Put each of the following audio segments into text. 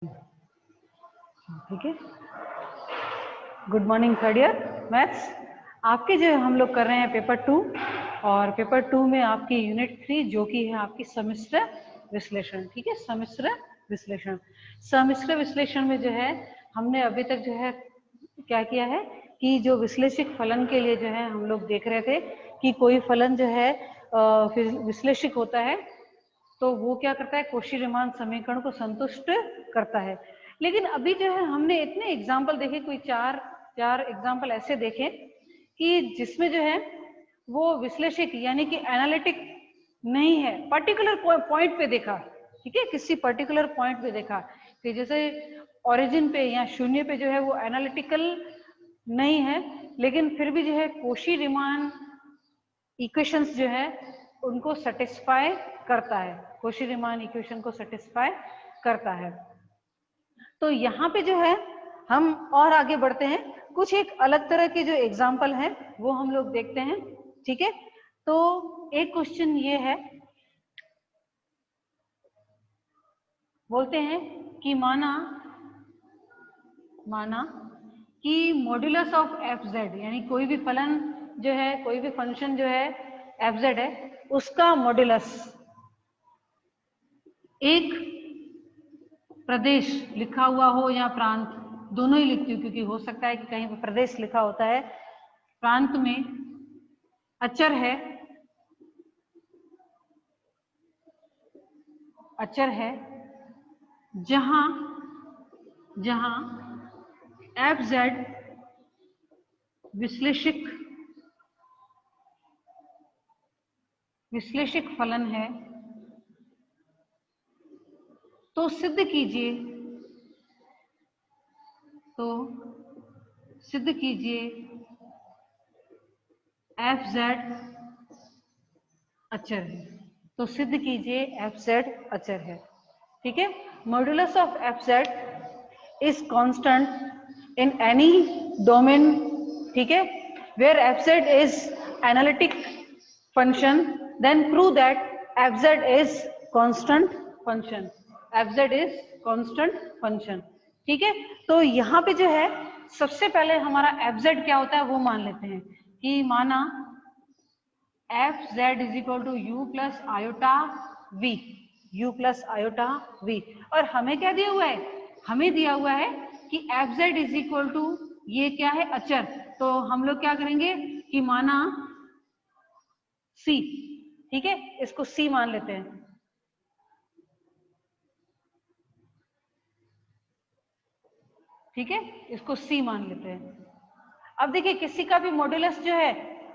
ठीक है। Good morning third year maths. आपके जो हम लोग कर रहे हैं पेपर 2 और पेपर 2 में आपकी यूनिट 3 जो कि है आपकी सम्मिश्र विश्लेषण। ठीक है, सम्मिश्र विश्लेषण। सम्मिश्र विश्लेषण में जो है हमने अभी तक जो है क्या किया है कि जो विश्लेषिक फलन के लिए जो है हम लोग देख रहे थे कि कोई फलन जो है विश्लेषिक होता है तो वो क्या करता है, कोशी-रीमान समीकरण को संतुष्ट करता है। लेकिन अभी जो है हमने इतने एग्जाम्पल देखे, कोई चार एग्जाम्पल ऐसे देखे कि जिसमें जो है वो विश्लेषिक यानी कि एनालिटिक नहीं है, पर्टिकुलर पॉइंट पे देखा। ठीक है, किसी पर्टिकुलर पॉइंट पे देखा कि जैसे ओरिजिन पे या शून्य पे जो है वो एनालिटिकल नहीं है, लेकिन फिर भी जो है कोशी-रीमान इक्वेशंस जो है उनको सेटिस्फाई करता है, कोशी-रीमान इक्वेशन को सेटिस्फाई करता है। तो यहाँ पे जो है हम और आगे बढ़ते हैं, कुछ एक अलग तरह के जो एग्जाम्पल हैं वो हम लोग देखते हैं। ठीक है, तो एक क्वेश्चन ये है, बोलते हैं कि माना कि मॉड्यूलस ऑफ एफ जेड, यानी कोई भी फलन जो है, कोई भी फंक्शन जो है एफ जेड है, उसका मॉड्यूलस एक प्रदेश लिखा हुआ हो या प्रांत, दोनों ही लिखती हूँ क्योंकि हो सकता है कि कहीं पर प्रदेश लिखा होता है, प्रांत में अचर है, जहां एफ जेड विश्लेषिक फलन है, तो सिद्ध कीजिए एफ जेड अचर है। तो सिद्ध कीजिए एफ जेड अचर है। ठीक है, modulus of F Z is constant in any domain, ठीक है, where F Z is analytic function, then prove that F Z is constant function, F Z is constant function. ठीक है, तो यहाँ पे जो है सबसे पहले हमारा एफ जेड क्या होता है वो मान लेते हैं कि माना F Z is equal to U plus iota V, U plus iota V. और हमें क्या दिया हुआ है, हमें दिया हुआ है कि F Z is equal to, ये क्या है, अचर। तो हम लोग क्या करेंगे कि माना सी, ठीक है, इसको सी मान लेते हैं। ठीक है, इसको सी मान लेते हैं। अब देखिए किसी का भी मॉड्यूलस जो है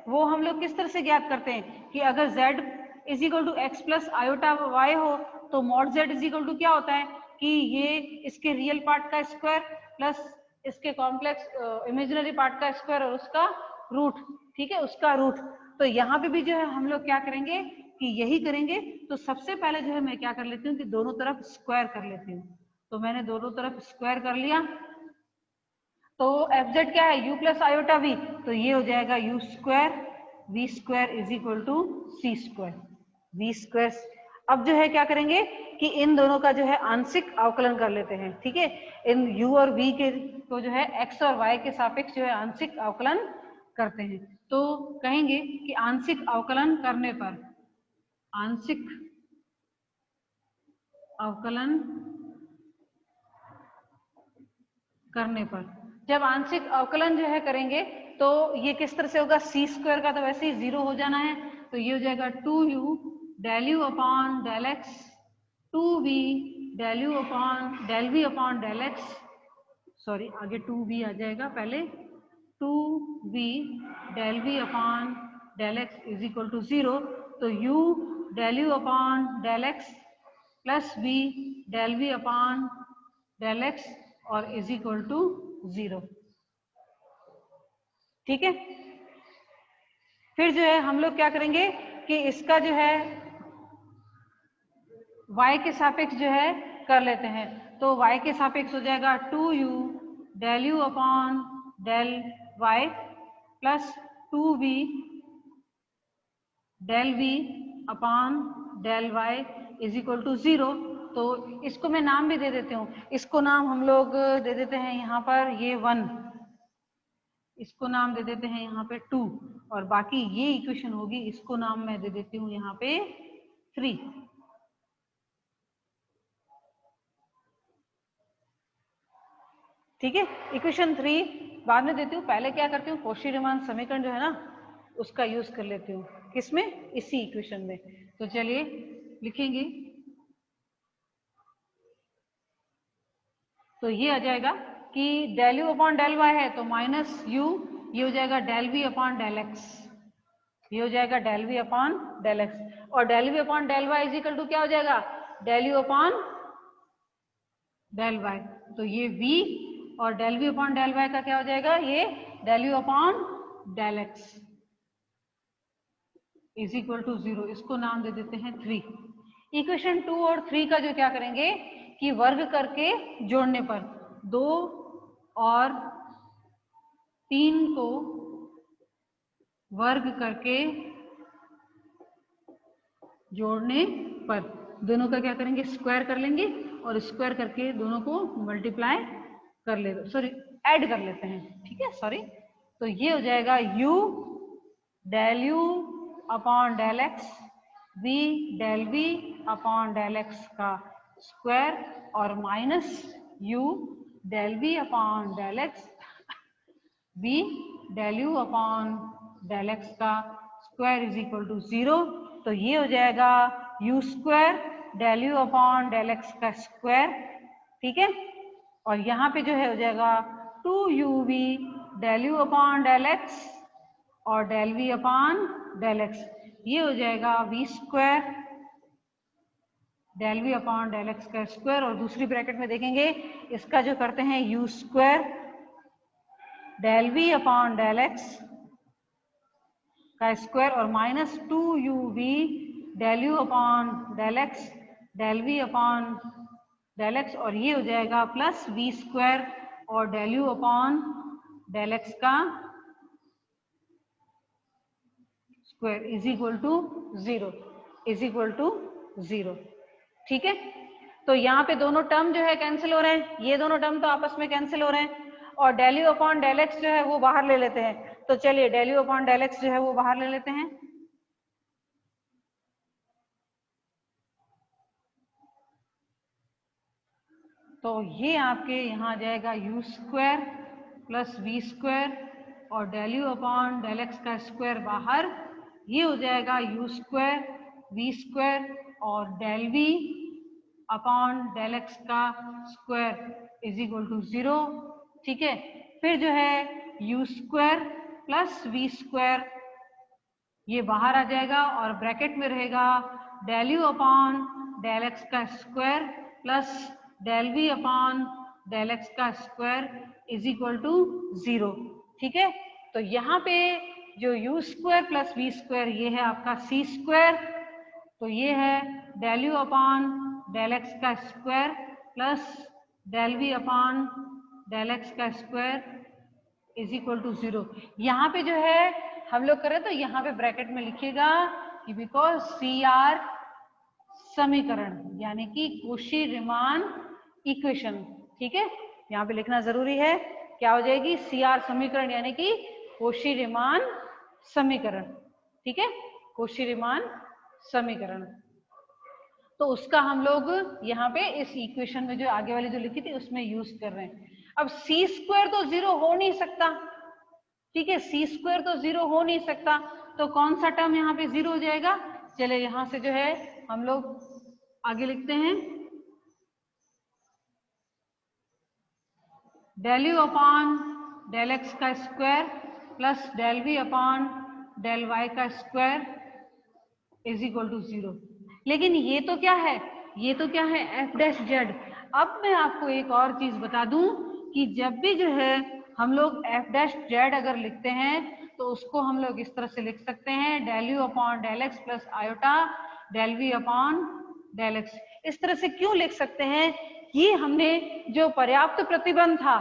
वो हम लोग किस तरह से ज्ञात करते हैं कि अगर z is equal to X plus iota Y हो तो mod z is equal to क्या होता है कि ये इसके रियल पार्ट का स्क्वायर प्लस इसके कॉम्प्लेक्स इमेजिनरी पार्ट का स्क्वायर और उसका रूट। ठीक है, उसका रूट। तो यहाँ पे भी जो है हम लोग क्या करेंगे कि यही करेंगे। तो सबसे पहले जो है मैं क्या कर लेती हूँ कि दोनों तरफ स्क्वायर कर लेती हूँ। तो मैंने दोनों तरफ स्क्वायर कर लिया, तो एफ जेड क्या है, u प्लस आयोटा वी, तो ये हो जाएगा u square we square is equal to C square we square. अब जो है क्या करेंगे कि इन दोनों का जो है आंशिक अवकलन कर लेते हैं। ठीक है, इन u और v के को जो है x और y के सापेक्ष जो है आंशिक अवकलन करते हैं। तो कहेंगे कि आंशिक अवकलन करने पर, आंशिक अवकलन करने पर, जब आंशिक अवकलन जो है करेंगे तो ये किस तरह से होगा, सी स्क्वायर का तो वैसे ही 0 हो जाना है, तो ये हो जाएगा 2u del you upon del X, 2v del you upon del we upon del X, sorry आगे 2v आ जाएगा पहले, 2v del we upon del x is equal to 0। तो u del you upon del X plus v del we upon del x और is equal to 0। ठीक है, फिर जो है हम लोग क्या करेंगे कि इसका जो है y के सापेक्ष जो है कर लेते हैं। तो y के सापेक्ष हो जाएगा 2u del you upon del y plus 2v del v upon del y is equal to 0। तो इसको मैं नाम भी दे देती हूँ, इसको नाम हम लोग दे देते हैं यहाँ पर ये 1, इसको नाम दे देते हैं यहाँ पे 2, और बाकी ये इक्वेशन होगी, इसको नाम मैं दे देती हूँ यहाँ पे 3। ठीक है, इक्वेशन 3 बाद में देती हूँ, पहले क्या करती हूँ, कौशी-रीमान समीकरण जो है ना उसका यूज कर लेती हूँ। किसमें? इसी इक्वेशन में। तो चलिए लिखेंगे, तो ये आ जाएगा कि del you upon del y है तो माइनस यू, ये हो जाएगा del we upon del x, ये हो जाएगा del we upon del x, और del we upon del y is equal to क्या हो जाएगा, del you upon del y. तो ये v और del we upon del y का क्या हो जाएगा, ये del you upon del x is equal to 0, इसको नाम दे देते हैं 3। इक्वेशन 2 और 3 का जो क्या करेंगे कि वर्ग करके जोड़ने पर 2 और 3 को वर्ग करके जोड़ने पर दोनों का क्या करेंगे, स्क्वायर कर लेंगे, और स्क्वायर करके दोनों को मल्टीप्लाई कर ले, सॉरी ऐड कर लेते हैं। ठीक है, सॉरी, तो ये हो जाएगा u del you upon del X, v del v upon del x का स्क्वायर, और minus u del v upon del X, v del u upon del x का स्क्वायर इज इक्वल टू 0। तो ये हो जाएगा u square del you upon del x का square. ठीक है, और यहाँ पे जो है हो जाएगा 2uv del you upon del x और del v upon del x, ये हो जाएगा v square del v upon del x का स्क्वायर, और दूसरी ब्रैकेट में देखेंगे इसका जो करते हैं u square del v upon del x का स्क्वायर, और minus 2uv del you upon del x del v upon del x, और ये हो जाएगा प्लस v स्क्वायर और del you upon del x का square is equal to 0, is equal to 0। ठीक है, तो यहाँ पे दोनों टर्म जो है कैंसिल हो रहे हैं, ये दोनों टर्म तो आपस में कैंसिल हो रहे हैं, और del you upon del X जो है वो बाहर ले लेते हैं। तो चलिए del you upon del X जो है वो बाहर ले लेते हैं। तो ये आपके यहाँ आ जाएगा u square plus v square और del you upon del x का स्क्वायर बाहर, ये हो जाएगा यू स्क्वायर वी स्क्वायर और del we upon del x का स्क्वायर इज इक्वल टू 0। ठीक है, फिर जो है u square plus v square ये बाहर आ जाएगा, और ब्रैकेट में रहेगा del you upon del x का square plus del we upon del x का स्क्वायर इज इक्वल टू 0। ठीक है, तो यहाँ पे जो u square plus v square ये है आपका सी स्क्वायर, तो ये है del you upon del x का square plus del we upon del x का स्क्वायर इज इक्वल टू 0। यहाँ पे जो है हम लोग करें तो यहाँ पे ब्रैकेट में लिखिएगा कि बिकॉज सी आर समीकरण यानी कि कौशी-रीमान इक्वेशन। ठीक है, यहाँ पे लिखना जरूरी है, क्या हो जाएगी, सी आर समीकरण यानी कि कौशी-रीमान समीकरण। ठीक है, कौशी-रीमान समीकरण, तो उसका हम लोग यहाँ पे इस इक्वेशन में जो आगे वाली जो लिखी थी उसमें यूज कर रहे हैं। अब सी स्क्वायर तो 0 हो नहीं सकता, ठीक है, सी स्क्वायर तो 0 हो नहीं सकता, तो कौन सा टर्म यहाँ पे 0 हो जाएगा। चले यहाँ से जो है हम लोग आगे लिखते हैं del you upon del x का square plus del we upon del y का स्क्वायर इज इक्वल टू 0। लेकिन ये तो क्या है, ये तो क्या है एफ डैश जेड। अब मैं आपको एक और चीज बता दूं कि जब भी जो है हम लोग एफ डैश जेड अगर लिखते हैं तो उसको हम लोग इस तरह से लिख सकते हैं del you upon del X plus iota del we upon del X. इस तरह से क्यों लिख सकते हैं, ये हमने जो पर्याप्त प्रतिबंध था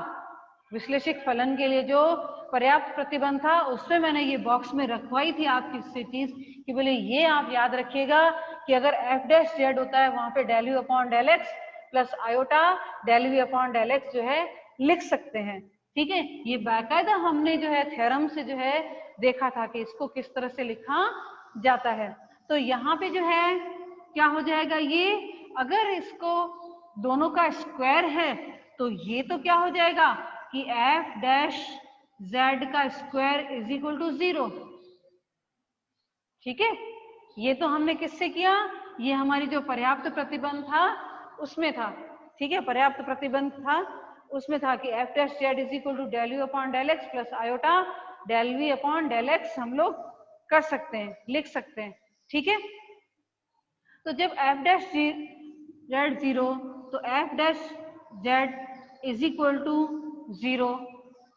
विश्लेषिक फलन के लिए, जो पर्याप्त प्रतिबंध था उसमें मैंने ये बॉक्स में रखवाई थी आपकी से चीज कि बोले ये आप याद रखिएगा कि अगर एफ डैश जेड होता है वहां पे del you upon del X plus iota del we upon del X जो है लिख सकते हैं। ठीक है, ये बाकायदा हमने जो है थ्योरम से जो है देखा था कि इसको किस तरह से लिखा जाता है। तो यहाँ पे जो है क्या हो जाएगा, ये अगर इसको दोनों का स्क्वायर है तो ये तो क्या हो जाएगा कि एफ डैश जेड का स्क्वायर इज इक्वल टू 0। ठीक है, ये तो हमने किससे किया, ये हमारी जो पर्याप्त प्रतिबंध था उसमें था। ठीक है, पर्याप्त प्रतिबंध था उसमें था कि F dash Z is equal to del you upon del X plus iota del we upon del X हम लोग कर सकते हैं, लिख सकते हैं। ठीक है, तो जब एफ डैश जेड 0 तो F dash Z is equal to 0।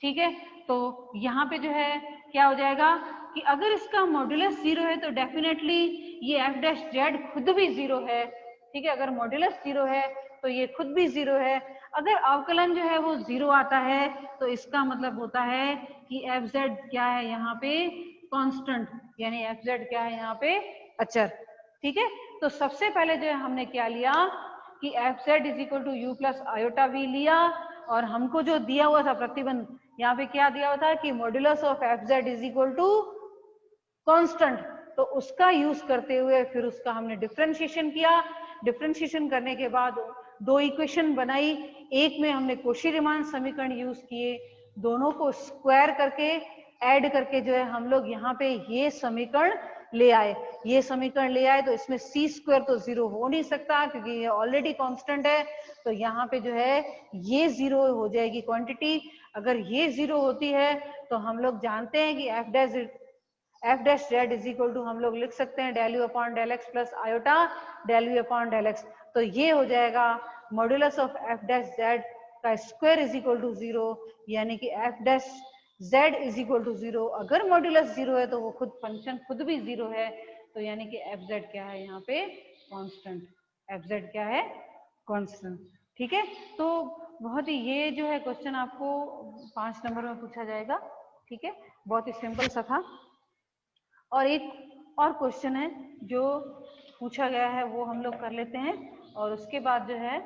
ठीक है, तो यहाँ पे जो है क्या हो जाएगा कि अगर इसका मॉड्यूलस 0 है तो डेफिनेटली ये एफ डैश जेड खुद भी 0 है। ठीक है, अगर मॉड्यूलस 0 है तो ये खुद भी 0 है। अगर अवकलन जो है वो 0 आता है तो इसका मतलब होता है कि एफ जेड क्या है यहाँ पे कांस्टेंट, यानी एफ जेड क्या है यहाँ पे अचर। ठीक है, तो सबसे पहले जो है हमने क्या लिया कि F Z is equal to U plus iota V लिया, और हमको जो दिया हुआ था प्रतिबंध यहाँ पे क्या दिया हुआ था कि modulus of F Z is equal to constant, तो उसका यूज करते हुए फिर उसका हमने डिफरेंशिएशन किया। डिफरेंशिएशन करने के बाद दो इक्वेशन बनाई, एक में हमने कोशी-रीमान समीकरण यूज किए, दोनों को स्क्वायर करके ऐड करके जो है हम लोग यहाँ पे ये समीकरण ले आए। ये समीकरण ले आए तो इसमें सी स्क्वायर तो 0 हो नहीं सकता क्योंकि ये ऑलरेडी कांस्टेंट है, तो यहाँ पे जो है ये 0 हो जाएगी क्वांटिटी। अगर ये 0 होती है तो हम लोग जानते हैं कि F dash Z is equal to हम लोग लिख सकते हैं del you upon del X plus iota del we upon del X. तो ये हो जाएगा modulus of F dash Z का स्क्वायर इज इक्वल टू 0, यानी कि F dash Z is equal to 0। अगर मॉड्यूलस 0 है तो वो खुद फंक्शन खुद भी 0 है, तो यानी कि एफ जेड क्या है यहाँ पे कांस्टेंट, एफ जेड क्या है कांस्टेंट। ठीक है, तो बहुत ही ये जो है क्वेश्चन आपको 5 नंबर में पूछा जाएगा। ठीक है, बहुत ही सिंपल सा था। और एक और क्वेश्चन है जो पूछा गया है वो हम लोग कर लेते हैं, और उसके बाद जो है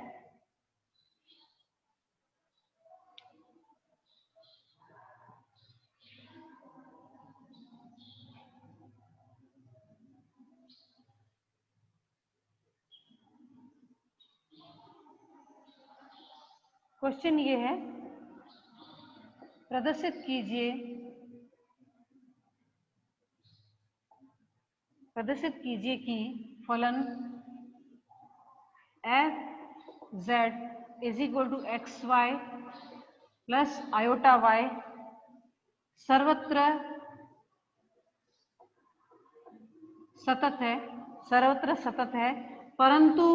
क्वेश्चन ये है, प्रदर्शित कीजिए कि फलन F Z is equal to X Y plus iota Y सर्वत्र सतत है परंतु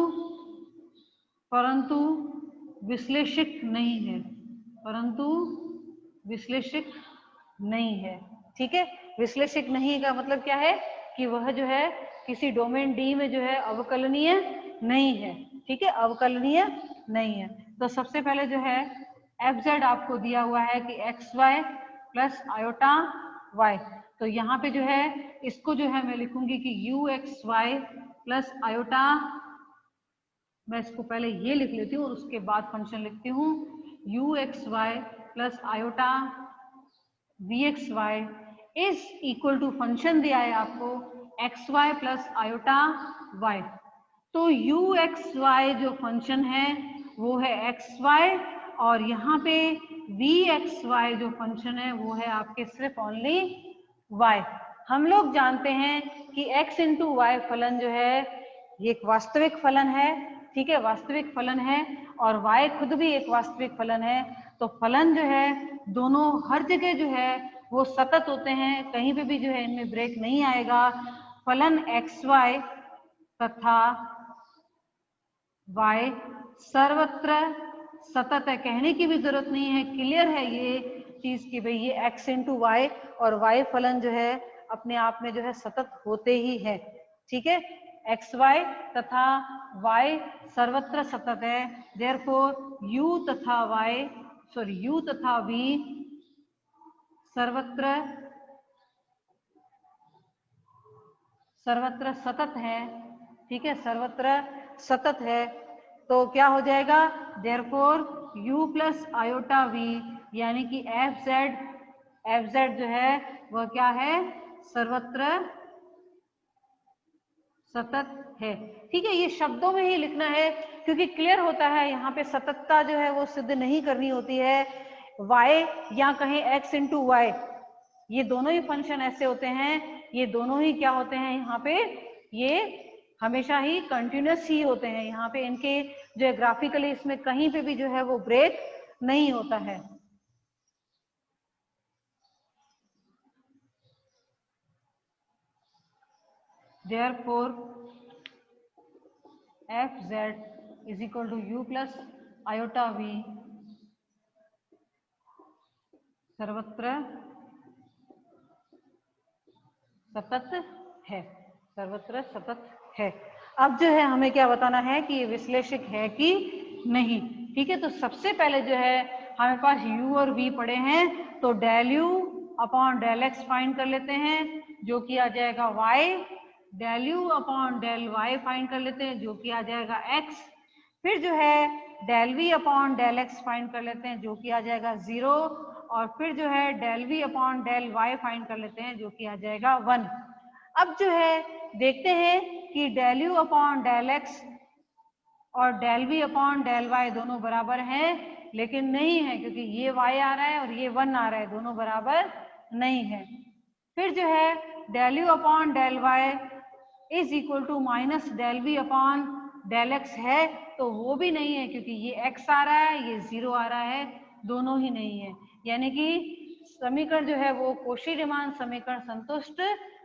विश्लेषिक नहीं है, विश्लेषिक नहीं है। ठीक है, विश्लेषिक नहीं का मतलब क्या है कि वह जो है किसी डोमेन डी में जो है अवकलनीय नहीं है। ठीक है, अवकलनीय नहीं है। तो सबसे पहले जो है एफ जेड आपको दिया हुआ है कि X Y plus iota Y, तो यहाँ पे जो है इसको जो है मैं लिखूंगी कि U X Y plus iota, मैं इसको पहले ये लिख लेती हूँ और उसके बाद फंक्शन लिखती हूँ U X Y plus iota V X Y is equal to function दिया है आपको X Y plus iota Y. तो यू एक्स वाई जो फंक्शन है वो है एक्स वाई, और यहाँ पे वी एक्स वाई जो फंक्शन है वो है आपके सिर्फ ओनली वाई। हम लोग जानते हैं कि x इंटू वाई फलन जो है ये एक वास्तविक फलन है। ठीक है, वास्तविक फलन है, और y खुद भी एक वास्तविक फलन है। तो फलन जो है दोनों हर जगह जो है वो सतत होते हैं, कहीं पे भी जो है इनमें ब्रेक नहीं आएगा। फलन एक्स वाई तथा y सर्वत्र सतत है, कहने की भी जरूरत नहीं है, क्लियर है ये चीज कि भाई ये x इंटू वाई और y फलन जो है अपने आप में जो है सतत होते ही है। ठीक है, एक्स वाई तथा y सर्वत्र सतत है, देयरफॉर u तथा v सर्वत्र सतत है, ठीक है, सर्वत्र सतत है। तो क्या हो जाएगा, therefore u plus iota V यानी कि एफ जेड जो है वह क्या है, सर्वत्र सतत है। ठीक है, ये शब्दों में ही लिखना है क्योंकि क्लियर होता है, यहाँ पे सततता जो है वो सिद्ध नहीं करनी होती है। y या कहें x इंटू वाई, ये दोनों ही फंक्शन ऐसे होते हैं, ये दोनों ही क्या होते हैं यहाँ पे, ये हमेशा ही कंटिन्यूस ही होते हैं। यहाँ पे इनके जो है ग्राफिकली इसमें कहीं पे भी जो है वो ब्रेक नहीं होता है। Therefore F Z is equal to U plus iota V सर्वत्र सतत है, सर्वत्र सतत है। अब जो है हमें क्या बताना है कि ये विश्लेषक है कि नहीं। ठीक है, तो सबसे पहले जो है हमारे पास u और v पड़े हैं, तो del u upon del X find कर लेते हैं जो कि आ जाएगा y, del u upon del y find कर लेते हैं जो कि आ जाएगा x, फिर जो है del v upon del x find कर लेते हैं जो कि आ जाएगा 0, और फिर जो है del v upon del y find कर लेते हैं जो कि आ जाएगा 1। अब जो है देखते हैं कि del u upon del x और del v upon del y दोनों बराबर हैं, लेकिन नहीं है क्योंकि ये y आ रहा है और ये 1 आ रहा है, दोनों बराबर नहीं है। फिर जो है del u upon del y is equal to minus del v upon del x है, तो वो भी नहीं है क्योंकि ये x आ रहा है, ये 0 आ रहा है, दोनों ही नहीं है। यानी कि समीकरण जो है वो कोशी-रीमान समीकरण संतुष्ट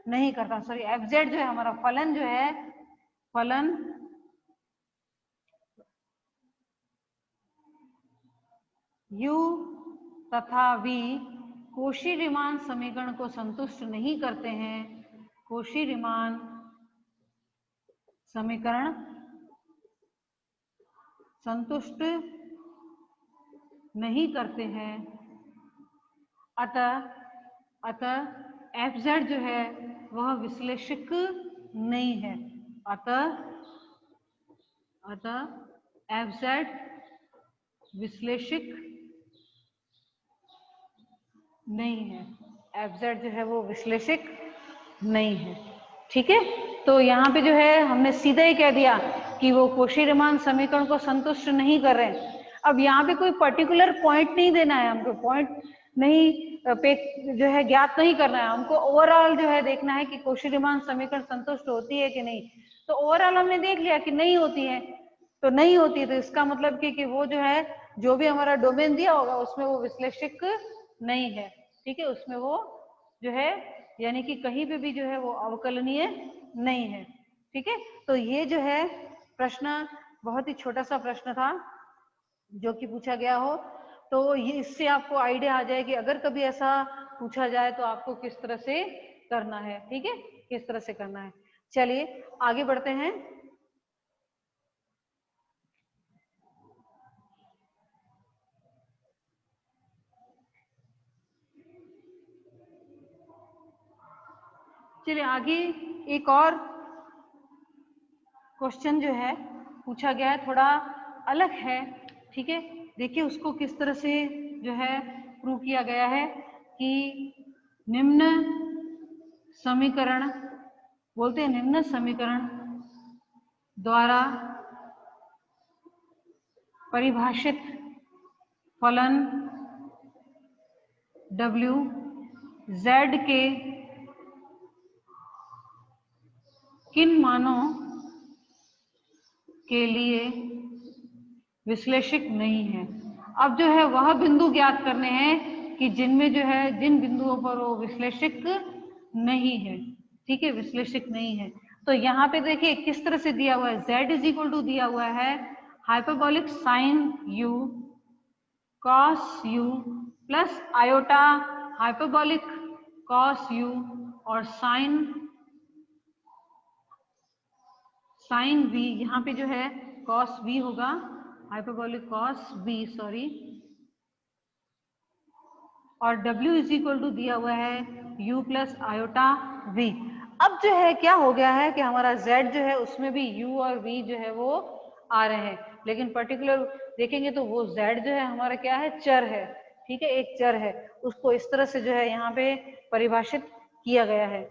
नहीं करता। सॉरी, एफ जेड जो है हमारा फलन जो है, फलन u तथा v कोशी-रीमान समीकरण को संतुष्ट नहीं करते हैं, कोशी-रीमान समीकरण संतुष्ट नहीं करते हैं। अतः एफ जेड जो है वह विश्लेषक नहीं है। अतः एफ जेड विश्लेषक नहीं है, एफ जेड जो है वो विश्लेषक नहीं है। ठीक है, तो यहाँ पे जो है हमने सीधा ही कह दिया कि वो कोशी-रीमान समीकरण को संतुष्ट नहीं कर रहे हैं। अब यहाँ पे कोई पर्टिकुलर पॉइंट नहीं देना है हमको, पॉइंट नहीं पे जो है ज्ञात नहीं करना है हमको, ओवरऑल जो है देखना है कि कोशी-रीमान समीकरण संतुष्ट होती है कि नहीं। तो ओवरऑल हमने देख लिया कि नहीं होती है, तो नहीं होती, तो इसका मतलब कि वो जो है जो भी हमारा डोमेन दिया होगा उसमें वो विश्लेषक नहीं है। ठीक है, उसमें वो जो है यानी कि कहीं पे भी जो है वो अवकलनीय नहीं है। ठीक है, तो ये जो है प्रश्न बहुत ही छोटा सा प्रश्न था जो कि पूछा गया हो, तो ये इससे आपको आइडिया आ जाए कि अगर कभी ऐसा पूछा जाए तो आपको किस तरह से करना है। ठीक है, किस तरह से करना है। चलिए आगे बढ़ते हैं। चलिए आगे एक और क्वेश्चन जो है पूछा गया है, थोड़ा अलग है। ठीक है, देखिए उसको किस तरह से जो है प्रूव किया गया है कि निम्न समीकरण, बोलते हैं निम्न समीकरण द्वारा परिभाषित फलन W Z के किन मानों के लिए विश्लेषक नहीं है। अब जो है वह बिंदु ज्ञात करने हैं कि जिनमें जो है जिन बिंदुओं पर वो विश्लेषक नहीं है। ठीक है, विश्लेषक नहीं है। तो यहाँ पे देखिए किस तरह से दिया हुआ है, z इज इक्वल टू दिया हुआ है hyperbolic sine u cos u plus iota hyperbolic cos u और साइन v, यहाँ पे जो है कॉस v होगा, हाइपरबोलिक कॉस v, सॉरी, और w इज इक्वल टू दिया हुआ है u प्लस आयोटा v। अब जो है क्या हो गया है कि हमारा z जो है उसमें भी u और v जो है वो आ रहे हैं, लेकिन पर्टिकुलर देखेंगे तो वो z जो है हमारा क्या है, चर है। ठीक है, एक चर है, उसको इस तरह से जो है यहाँ पे परिभाषित किया गया है।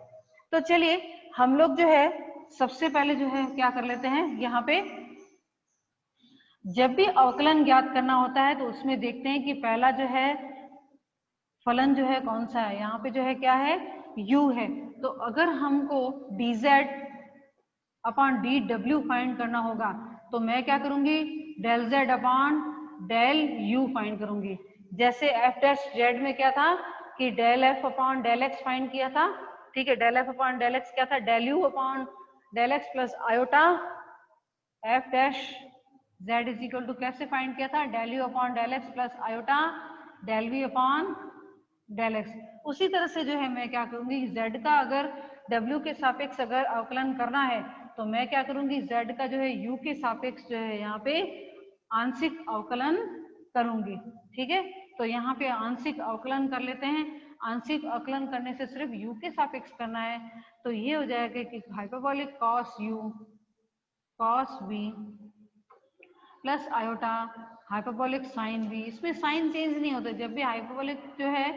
तो चलिए हम लोग जो है सबसे पहले जो है क्या कर लेते हैं, यहाँ पे जब भी अवकलन ज्ञात करना होता है तो उसमें देखते हैं कि पहला जो है फलन जो है कौन सा है, यहाँ पे जो है क्या है, u है। तो अगर हमको dz अपॉन dw फाइंड करना होगा तो मैं क्या करूंगी, del z upon del u find करूंगी। जैसे f डैश z में क्या था कि del f upon del x find किया था। ठीक है, del f upon del x क्या था, del u upon del x plus iota f dash z is equal to कैसे फाइंड किया था, del u upon del x plus iota del v upon del X. उसी तरह से जो है मैं क्या करूंगी, z का अगर w के सापेक्ष अगर अवकलन करना है तो मैं क्या करूंगी, z का जो है u के सापेक्ष जो है यहाँ पे आंशिक अवकलन करूंगी। ठीक है, तो यहाँ पे आंशिक अवकलन कर लेते हैं। आंशिक अवकलन करने से सिर्फ u के सापेक्ष करना है, तो ये हो जाएगा कि hyperbolic cos u cos v plus iota hyperbolic sine v। इसमें साइन चेंज नहीं होता, जब भी हाइपरबोलिक जो है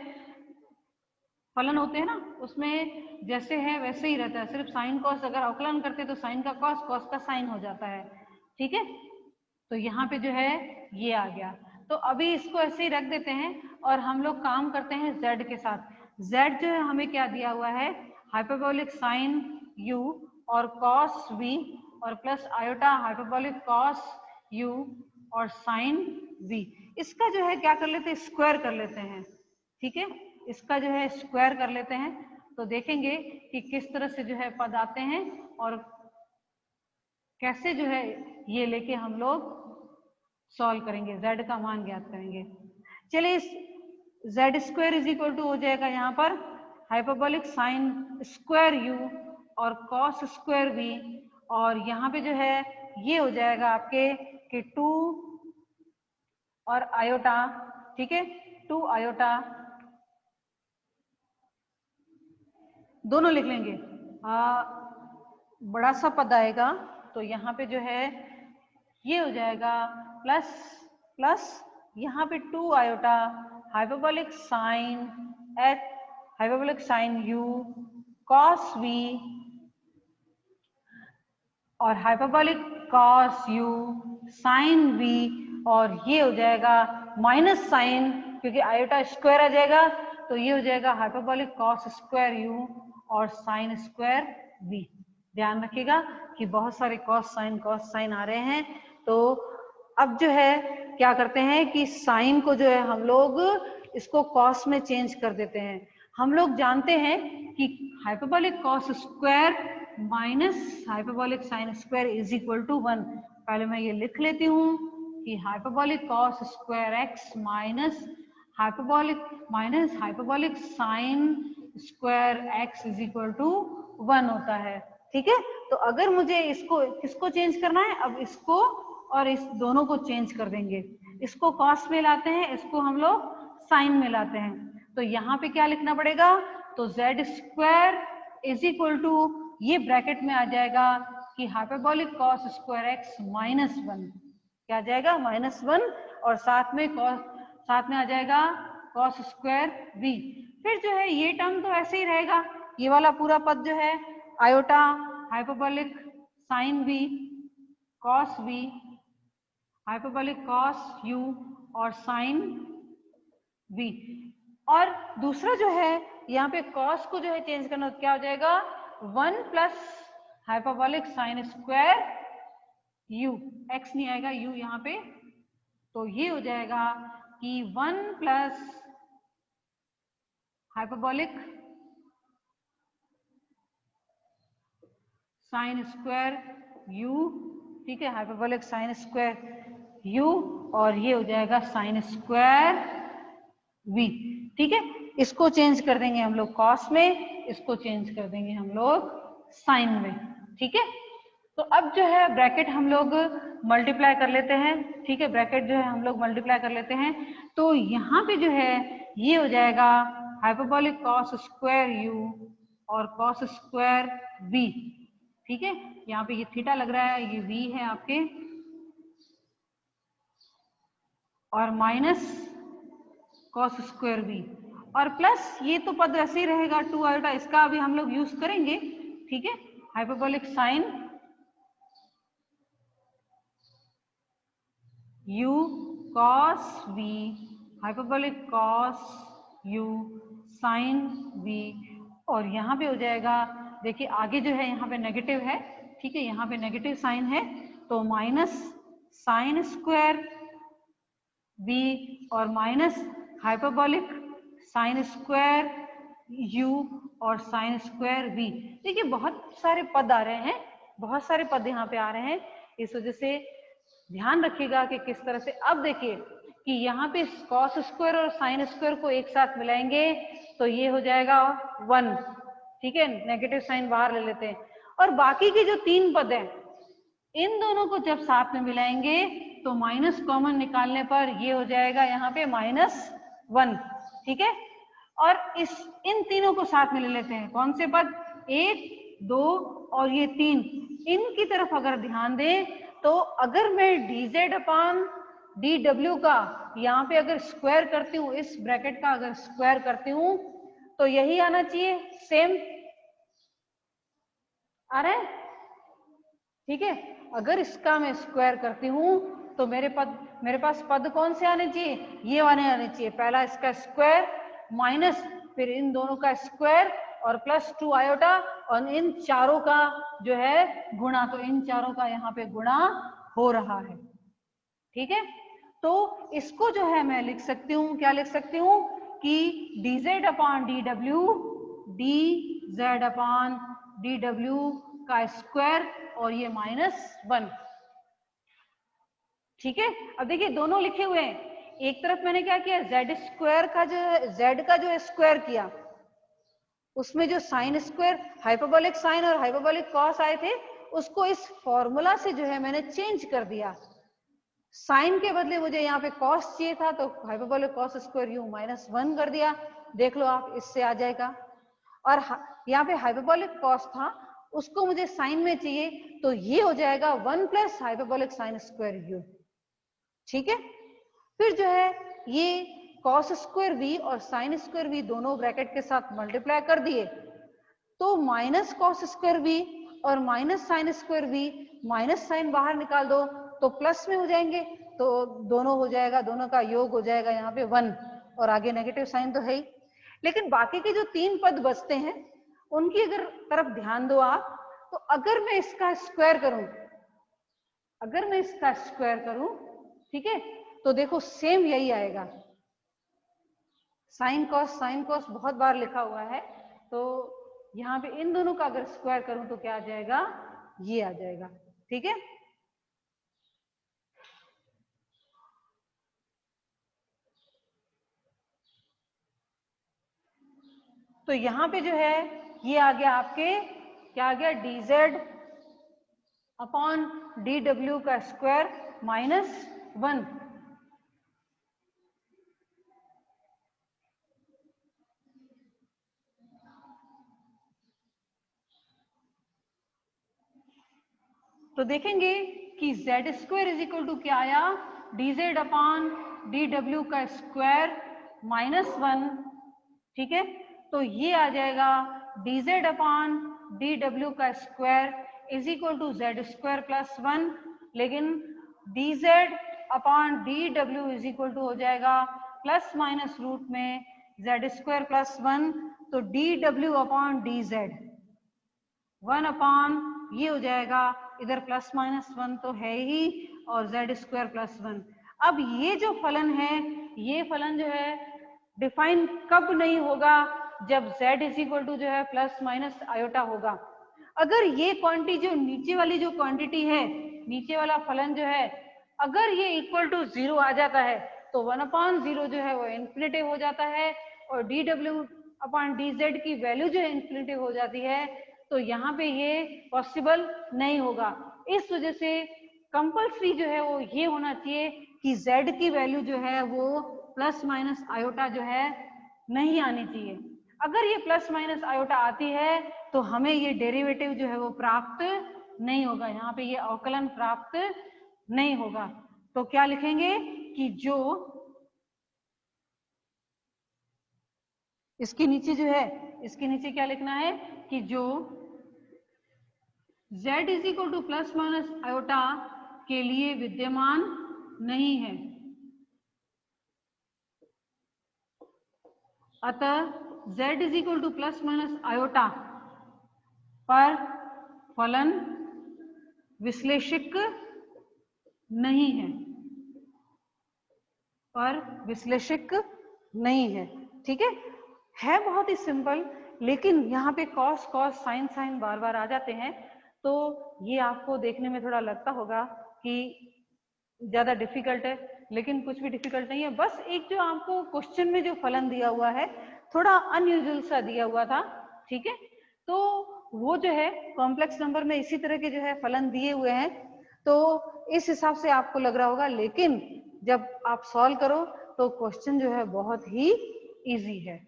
फलन होते हैं ना उसमें जैसे है वैसे ही रहता है, सिर्फ साइन कॉस अगर अवकलन करते तो साइन का कॉस, कॉस का साइन हो जाता है। ठीक है, तो यहाँ पे जो है ये आ गया। तो अभी इसको ऐसे ही रख देते हैं और हम लोग काम करते हैं z के साथ। z जो है हमें क्या दिया हुआ है, हाइपरबोलिक साइन u और कॉस v और plus iota hyperbolic cos u और साइन v। इसका जो है क्या कर लेते हैं, स्क्वायर कर लेते हैं। ठीक है, इसका जो है स्क्वायर कर लेते हैं तो देखेंगे कि किस तरह से जो है पद आते हैं और कैसे जो है ये लेके हम लोग सॉल्व करेंगे, z का मान ज्ञात करेंगे। चलिए इस z square is equal to हो जाएगा यहाँ पर हाइपरबोलिक साइन स्क्वायर u और कॉस स्क्वायर v, और यहाँ पे जो है ये हो जाएगा आपके कि 2 और आयोटा। ठीक है, 2 आयोटा दोनों लिख लेंगे। बड़ा सा पद आएगा तो यहाँ पे जो है ये हो जाएगा प्लस प्लस यहाँ पे 2 iota hyperbolic sine H hyperbolic sine u cos v और hyperbolic cos u sine v, और ये हो जाएगा माइनस साइन, क्योंकि आयोटा स्क्वायर आ जाएगा तो ये हो जाएगा हाइपरबोलिक कॉस स्क्वायर u और साइन स्क्वायर v। ध्यान रखिएगा कि बहुत सारे कॉस साइन आ रहे हैं। तो अब जो है क्या करते हैं कि साइन को जो है हम लोग इसको कॉस में चेंज कर देते हैं। हम लोग जानते हैं कि hyperbolic cos square minus hyperbolic sine square is equal to 1। पहले मैं ये लिख लेती हूँ कि hyperbolic cos square X minus hyperbolic sine square X is equal to 1 होता है। ठीक है, तो अगर मुझे इसको किसको चेंज करना है, अब इसको और इस दोनों को चेंज कर देंगे। इसको कॉस में लाते हैं, इसको हम लोग साइन में लाते हैं। तो यहाँ पे क्या लिखना पड़ेगा, तो z square is equal to ये ब्रैकेट में आ जाएगा कि hyperbolic cos square X minus 1, क्या आ जाएगा -1, और साथ में आ जाएगा कॉस स्क्वायर v। फिर जो है ये टर्म तो ऐसे ही रहेगा, ये वाला पूरा पद जो है iota hyperbolic sine v cos v hyperbolic cos u और साइन v। और दूसरा जो है यहाँ पे कॉस को जो है चेंज करना, क्या हो जाएगा 1 plus hyperbolic sine square u, x नहीं आएगा u यहाँ पे, तो ये हो जाएगा कि 1 plus hyperbolic sine square u। ठीक है, हाइपरबोलिक साइन स्क्वायर u और ये हो जाएगा साइन स्क्वायर v। ठीक है, इसको चेंज कर देंगे हम लोग कॉस में, इसको चेंज कर देंगे हम लोग साइन में। ठीक है, तो अब जो है ब्रैकेट हम लोग मल्टीप्लाई कर लेते हैं। ठीक है, ब्रैकेट जो है हम लोग मल्टीप्लाई कर लेते हैं, तो यहाँ पे जो है ये हो जाएगा हाइपरबोलिक कॉस स्क्वायर u और कॉस स्क्वायर v, ठीक है। यहाँ पे ये थीटा लग रहा है, ये v है आपके, और माइनस कॉस स्क्वायर v, और प्लस ये तो पद ऐसे ही रहेगा 2 आयोटा, इसका अभी हम लोग यूज करेंगे, ठीक है। Hyperbolic sine u cos v, hyperbolic cos u sin v, और यहाँ पे हो जाएगा, देखिए आगे जो है यहाँ पे नेगेटिव है, ठीक है, यहाँ पे नेगेटिव साइन है, तो माइनस साइन स्क्वायर v और minus hyperbolic sine square u और साइन स्क्वायर v। देखिए बहुत सारे पद आ रहे हैं, बहुत सारे पद यहाँ पे आ रहे हैं, इस वजह से ध्यान रखिएगा कि किस तरह से। अब देखिए कि यहाँ पे कॉस स्क्वायर और साइन स्क्वायर को एक साथ मिलाएंगे तो ये हो जाएगा 1, ठीक है, नेगेटिव साइन बाहर ले लेते हैं, और बाकी के जो 3 पद हैं इन दोनों को जब साथ में मिलाएंगे तो माइनस कॉमन निकालने पर ये हो जाएगा यहाँ पे -1, ठीक है। और इन तीनों को साथ में ले लेते हैं, कौन से पद, 1, 2 और ये 3, इनकी तरफ अगर ध्यान दें तो अगर मैं dz अपान dw का यहाँ पे अगर स्क्वायर करती हूँ, इस ब्रैकेट का अगर स्क्वायर करती हूँ तो यही आना चाहिए, सेम आ रहा है, ठीक है। अगर इसका मैं स्क्वायर करती हूँ तो मेरे पास पद कौन से आने चाहिए, ये वाले आने चाहिए, पहला इसका स्क्वायर माइनस फिर इन दोनों का स्क्वायर और प्लस 2 आयोटा और इन चारों का जो है गुणा, तो इन चारों का यहाँ पे गुणा हो रहा है, ठीक है। तो इसको जो है मैं लिख सकती हूँ, क्या लिख सकती हूँ कि dz अपान dw, dz अपान dw का स्क्वायर और ये -1, ठीक है। अब देखिए दोनों लिखे हुए हैं, एक तरफ मैंने क्या किया, z स्क्वायर का जो z का जो स्क्वायर किया उसमें जो साइन स्क्वायर, हाइपरबोलिक साइन और हाइपरबोलिक कॉस आए थे उसको इस फॉर्मूला से जो है मैंने चेंज कर दिया, साइन के बदले मुझे यहाँ पे कॉस चाहिए था तो हाइपरबोलिक कॉस स्क्वायर यू -1 कर दिया, देख लो आप, इससे आ जाएगा। और यहाँ पे हाइपरबोलिक कॉस था उसको मुझे साइन में चाहिए तो ये हो जाएगा 1 plus hyperbolic sine square U, ठीक है। फिर जो है ये कॉस स्क्वायर v और साइन स्क्वायर v दोनों ब्रैकेट के साथ मल्टीप्लाई कर दिए तो माइनस कॉस स्क्वायर v और minus sine square v, minus sine बाहर निकाल दो तो प्लस में हो जाएंगे, तो दोनों हो जाएगा, दोनों का योग हो जाएगा यहाँ पे 1, और आगे नेगेटिव साइन तो है ही। लेकिन बाकी के जो 3 पद बचते हैं उनकी अगर तरफ ध्यान दो आप, तो अगर मैं इसका स्क्वायर करूं, अगर मैं इसका स्क्वायर करूं, ठीक है, तो देखो सेम यही आएगा, साइन कॉस बहुत बार लिखा हुआ है, तो यहाँ पे इन दोनों का अगर स्क्वायर करूं तो क्या आ जाएगा, ये आ जाएगा, ठीक है। तो यहाँ पे जो है ये आ गया आपके, क्या आ गया, dz अपॉन dw का स्क्वायर -1, तो देखेंगे कि z square is equal to क्या आया, dz अपॉन dw का स्क्वायर -1, ठीक है। तो ये आ जाएगा dz अपॉन dw का square is equal to z square plus 1, लेकिन dz upon dw is equal to हो जाएगा प्लस माइनस रूट में z स्क्वायर प्लस 1, तो dw अपॉन dz 1 अपॉन ये हो जाएगा, इधर प्लस माइनस 1 तो है ही, और z स्क्वायर प्लस 1। अब ये जो फलन है, ये फलन जो है डिफाइन कब नहीं होगा, जब z इज इक्वल टू जो है प्लस माइनस आयोटा होगा। अगर ये क्वांटिटी जो नीचे वाली जो क्वांटिटी है, नीचे वाला फलन जो है, अगर ये इक्वल टू 0 आ जाता है तो 1/0 जो है वो इन्फिनिटिव हो जाता है, और dw अपॉन dz की वैल्यू जो है इन्फिनिटिव हो जाती है, तो यहाँ पे ये पॉसिबल नहीं होगा। इस वजह से कंपल्सरी जो है वो ये होना चाहिए कि z की वैल्यू जो है वो प्लस माइनस आयोटा जो है नहीं आनी चाहिए। अगर ये प्लस माइनस आयोटा आती है तो हमें ये डेरिवेटिव जो है वो प्राप्त नहीं होगा, यहाँ पे ये अवकलन प्राप्त नहीं होगा। तो क्या लिखेंगे कि जो इसके नीचे जो है, इसके नीचे क्या लिखना है कि जो z is equal two plus minus iota के लिए विद्यमान नहीं है, अतः z is equal two plus minus iota पर फलन विश्लेषिक नहीं है, पर विश्लेषिक नहीं है। ठीक है बहुत ही सिंपल, लेकिन यहाँ पे कॉस कॉस साइन साइन बार बार आ जाते हैं, तो ये आपको देखने में थोड़ा लगता होगा कि ज्यादा डिफिकल्ट है, लेकिन कुछ भी डिफिकल्ट नहीं है। बस एक जो आपको क्वेश्चन में जो फलन दिया हुआ है थोड़ा अनयूजुअल सा दिया हुआ था, ठीक है, तो वो जो है कॉम्प्लेक्स नंबर में इसी तरह के जो है फलन दिए हुए हैं, तो इस हिसाब से आपको लग रहा होगा, लेकिन जब आप सॉल्व करो तो क्वेश्चन जो है बहुत ही इजी है।